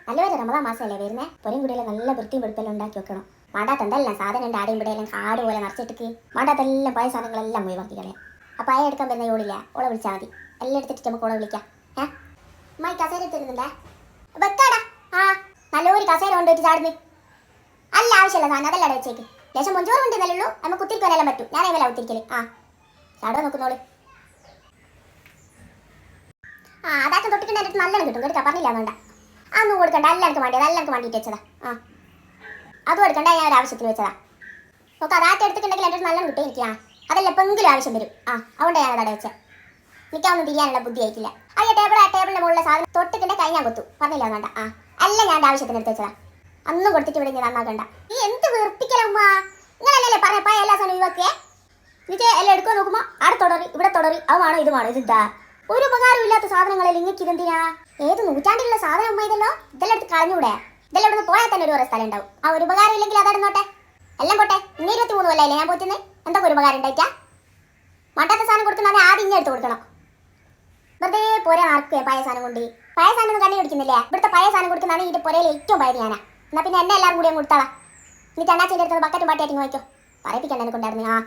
നല്ലൊരു റമദാൻ മാസമല്ലേ വരുന്നേ. പൊരയും കുടിയെല്ലാം നല്ല വൃത്തിയും വെടുപ്പെല്ലാം ഉണ്ടാക്കി വെക്കണം. മാണ്ടാത്തെന്തെല്ലാം സാധനം ഉണ്ട് ആടെയും ഇവിടെയെല്ലാം കാട് പോലെ നിറച്ചിട്ട് മാണ്ടാത്തെല്ലാം പഴയ സാധനങ്ങളെല്ലാം ഒഴിവാക്കി കളയാം. അപ്പം അയ എടുക്കാൻ വരുന്ന ഓളില്ല, ഓളെ വിളിച്ചാൽ മതി. എല്ലാം എടുത്തിട്ട് നമുക്ക് ഓളെ വിളിക്കാം. അമ്മായി കസേര എടുത്തിരുന്നില്ലേ? വെക്കാടാ. ആ നല്ലൊരു കസേര കൊണ്ടുപോയിട്ട് ചാടുന്നു. അല്ല ആവശ്യമില്ല സാധനം അതെല്ലാം വെച്ചേക്ക്. ലേശം മൊഞ്ചോറും ഉണ്ടെന്നല്ലേ ഉള്ളൂ, നമുക്ക് കുത്തിരിക്കാനെല്ലാം പറ്റും. ഞാൻ അതിമല്ല കുത്തിരിക്കല്. ചാടോ നോക്കുന്നോള്. അതാറ്റം തൊട്ടിട്ടുണ്ട്. എൻ്റെ നല്ലോണം കിട്ടും കേട്ടോ, പറഞ്ഞില്ല വേണ്ട. അതൊന്നും കൊടുക്കണ്ട, എല്ലാം എനിക്ക് വേണ്ടിയത്, എല്ലാം എനിക്ക് വേണ്ടിയിട്ട് വെച്ചതാ. അതും എടുക്കണ്ട, ഞാൻ ഒരു ആവശ്യത്തിന് വെച്ചതാ. നോക്ക് അതാറ്റം എടുത്തിട്ടുണ്ടെങ്കിൽ എൻ്റെ നല്ലോണം കിട്ടും എനിക്ക്. അതെല്ലാം എപ്പോഴെങ്കിലും ആവശ്യം വരും. അതുകൊണ്ട് ഞാൻ അതവിടെ വെച്ചത്. എനിക്കൊന്നും തിരിയാനുള്ള ബുദ്ധി ആയിട്ടില്ല. അയ്യോ ടേബിളിൻ്റെ മുകളിലെ സാധനം തൊട്ടിട്ടുണ്ട്, കൈ ഞാൻ കൊത്തു. പറഞ്ഞില്ല വേണ്ട. എല്ലാം ഞാൻ എൻ്റെ ആവശ്യത്തിന് എടുത്ത് വെച്ചതാ. അന്നും കൊടുത്തിട്ട് ഇവിടെ നന്നാക്കണ്ട. നീ എന്ത് വെറുപ്പിക്കലമ്മ. നിങ്ങളല്ലേ പറഞ്ഞ എല്ലാ സാധനം ഒഴിവാക്കിയേ. എനിക്ക് എല്ലാം എടുക്കാൻ നോക്കുമ്പോൾ അവിടെ തുടറി ഇവിടെ തുടറി അത് വേണോ ഇത് വേണോ ഇതാ ഒരു ഉപകാരം ഇല്ലാത്ത സാധനങ്ങളല്ലേ നിങ്ങൾക്ക് ഇതെന്തിനാ? ഏത് നൂറ്റാണ്ടിലുള്ള സാധനം ഉമ്മ ഇതല്ലോ. ഇതെല്ലാം എടുത്ത് കളഞ്ഞൂടെ? ഇതെല്ലാം ഇവിടെ പോയാൽ തന്നെ ഒരു സ്ഥലം ഉണ്ടാവും. ഒരു ഉപകാരം ഇല്ലെങ്കിൽ അതടന്നോട്ടെ. എല്ലാം പോട്ടെ. 23 കൊല്ലമല്ലേ ഞാൻ പോറ്റുന്നത്. എന്തൊക്കെ ഒരു ഉപകാരം ഉണ്ടായിട്ടാ? മണ്ടാത്ത സാധനം കൊടുക്കണമെങ്കിൽ ആദ്യം ഇങ്ങനെ എടുത്ത് കൊടുക്കണം. വെറുതെ പോരാ ആർക്കും പഴയ സാധനം കൊണ്ട്. പഴയ സാധനം ഒന്നും കണ്ണി പിടിക്കുന്നില്ലേ? ഇവിടുത്തെ പഴയ സാധനം കൊടുക്കുന്നതാണ് ഇതിൻ്റെ പുരയിൽ ഏറ്റവും പഴയ ഞാനാ. എന്നാൽ പിന്നെ എന്നെ എല്ലാവരും കൂടി അങ്ങ് കൊടുത്താളാ. ഇനി ചണ്ണാച്ചിൻ്റെ അടുത്ത് ബക്കറ്റും പാട്ടിയായിട്ട് നോക്കിയോ. പറയിപ്പിക്കണ്ട എന്നെ കൊണ്ടായിരുന്നു.